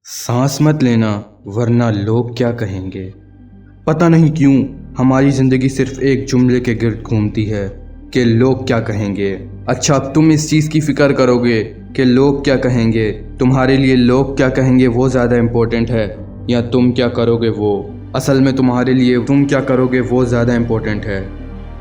सांस मत लेना वरना लोग क्या कहेंगे। पता नहीं क्यों हमारी ज़िंदगी सिर्फ एक जुमले के गिर्द घूमती है कि लोग क्या कहेंगे। अच्छा, अब तुम इस चीज़ की फ़िक्र करोगे कि लोग क्या कहेंगे। तुम्हारे लिए लोग क्या कहेंगे वो ज़्यादा इम्पोर्टेंट है या तुम क्या करोगे वो। असल में तुम्हारे लिए तुम क्या करोगे वो ज़्यादा इम्पोर्टेंट है।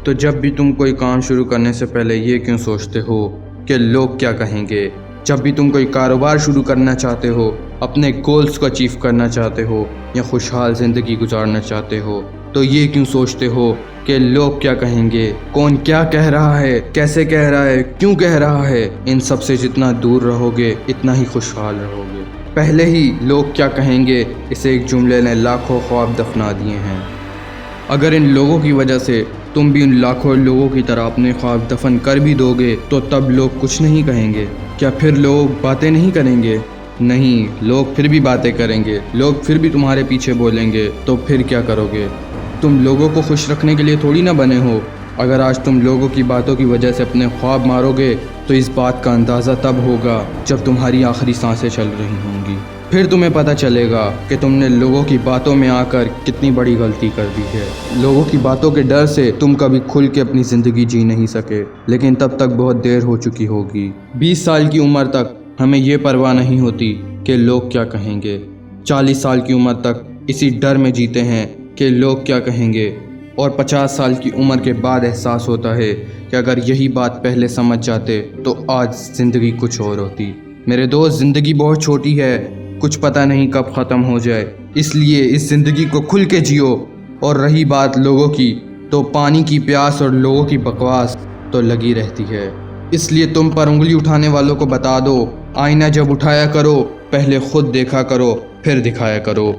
तो जब भी तुम कोई काम शुरू करने से पहले ये क्यों सोचते हो कि लोग क्या कहेंगे। जब भी तुम कोई कारोबार शुरू करना चाहते हो, अपने गोल्स को अचीव करना चाहते हो या खुशहाल ज़िंदगी गुजारना चाहते हो, तो ये क्यों सोचते हो कि लोग क्या कहेंगे, कौन क्या कह रहा है, कैसे कह रहा है, क्यों कह रहा है। इन सब से जितना दूर रहोगे इतना ही खुशहाल रहोगे। पहले ही लोग क्या कहेंगे इस एक जुमले ने लाखों ख्वाब दफना दिए हैं। अगर इन लोगों की वजह से तुम भी उन लाखों लोगों की तरह अपने ख्वाब दफन कर भी दोगे तो तब लोग कुछ नहीं कहेंगे। क्या फिर लोग बातें नहीं करेंगे? नहीं, लोग फिर भी बातें करेंगे। लोग फिर भी तुम्हारे पीछे बोलेंगे। तो फिर क्या करोगे? तुम लोगों को खुश रखने के लिए थोड़ी ना बने हो। अगर आज तुम लोगों की बातों की वजह से अपने ख्वाब मारोगे तो इस बात का अंदाज़ा तब होगा जब तुम्हारी आखिरी सांसें चल रही होंगी। फिर तुम्हें पता चलेगा कि तुमने लोगों की बातों में आकर कितनी बड़ी गलती कर दी है। लोगों की बातों के डर से तुम कभी खुल के अपनी ज़िंदगी जी नहीं सके, लेकिन तब तक बहुत देर हो चुकी होगी। 20 साल की उम्र तक हमें ये परवाह नहीं होती कि लोग क्या कहेंगे। 40 साल की उम्र तक इसी डर में जीते हैं कि लोग क्या कहेंगे, और 50 साल की उम्र के बाद एहसास होता है कि अगर यही बात पहले समझ जाते तो आज ज़िंदगी कुछ और होती। मेरे दोस्त, ज़िंदगी बहुत छोटी है, कुछ पता नहीं कब ख़त्म हो जाए, इसलिए इस ज़िंदगी को खुल के जियो। और रही बात लोगों की, तो पानी की प्यास और लोगों की बकवास तो लगी रहती है। इसलिए तुम पर उंगली उठाने वालों को बता दो, आईना जब उठाया करो पहले खुद देखा करो फिर दिखाया करो।